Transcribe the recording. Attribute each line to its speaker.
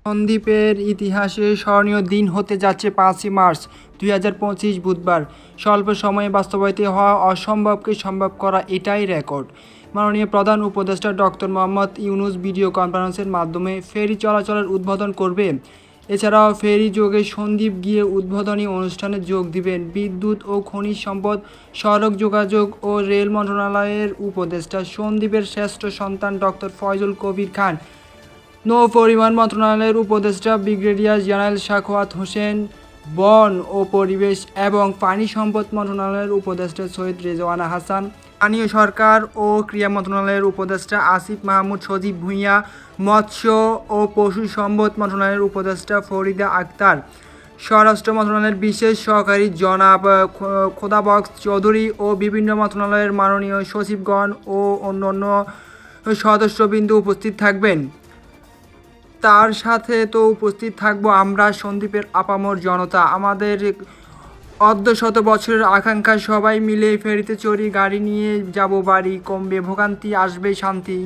Speaker 1: সন্দ্বীপের ইতিহাসে স্মরণীয় দিন হতে যাচ্ছে 5ই মার্চ 2025 বুধবার। স্বল্প সময়ে বাস্তবায়িত হওয়া অসম্ভবকে সম্ভব করা এটাই রেকর্ড। মাননীয় প্রধান উপদেষ্টা ডক্টর মোহাম্মদ ইউনূস ভিডিও কনফারেন্সের মাধ্যমে ফেরি চলাচলের উদ্বোধন করবে। এছাড়াও ফেরি যোগে সন্দ্বীপ গিয়ে উদ্বোধনী অনুষ্ঠানে যোগ দিবেন বিদ্যুৎ ও খনিজ সম্পদ, সড়ক যোগাযোগ ও রেল মন্ত্রণালয়ের উপদেষ্টা, সন্দ্বীপের শ্রেষ্ঠ সন্তান ডক্টর ফয়জুল কবির খান, নৌ পরিবহন মন্ত্রণালয়ের উপদেষ্টা ব্রিগেডিয়ার জেনারেল সাখাওয়াত হোসেন, বন ও পরিবেশ এবং পানি সম্পদ মন্ত্রণালয়ের উপদেষ্টা সৈয়দ রেজওয়ানা হাসান, স্থানীয় সরকার ও ক্রীড়া মন্ত্রণালয়ের উপদেষ্টা আসিফ মাহমুদ সজীব ভূঁইয়া, মৎস্য ও পশু সম্পদ মন্ত্রণালয়ের উপদেষ্টা ফরিদা আক্তার, স্বরাষ্ট্র মন্ত্রণালয়ের বিশেষ সহকারী জনাব খোদাবক্স চৌধুরী ও বিভিন্ন মন্ত্রণালয়ের মাননীয় সচিবগণ ও অন্যান্য সদস্যবৃন্দ উপস্থিত থাকবেন। তার সাথে তো উপস্থিত থাকবো আমরা সন্দ্বীপের আপামর জনতা। আমাদের অর্ধশত বছরের আকাঙ্ক্ষা, সবাই মিলে ফেরিতে চড়ি, গাড়ি নিয়ে যাব বাড়ি, কমবে ভোগান্তি, আসবে শান্তি।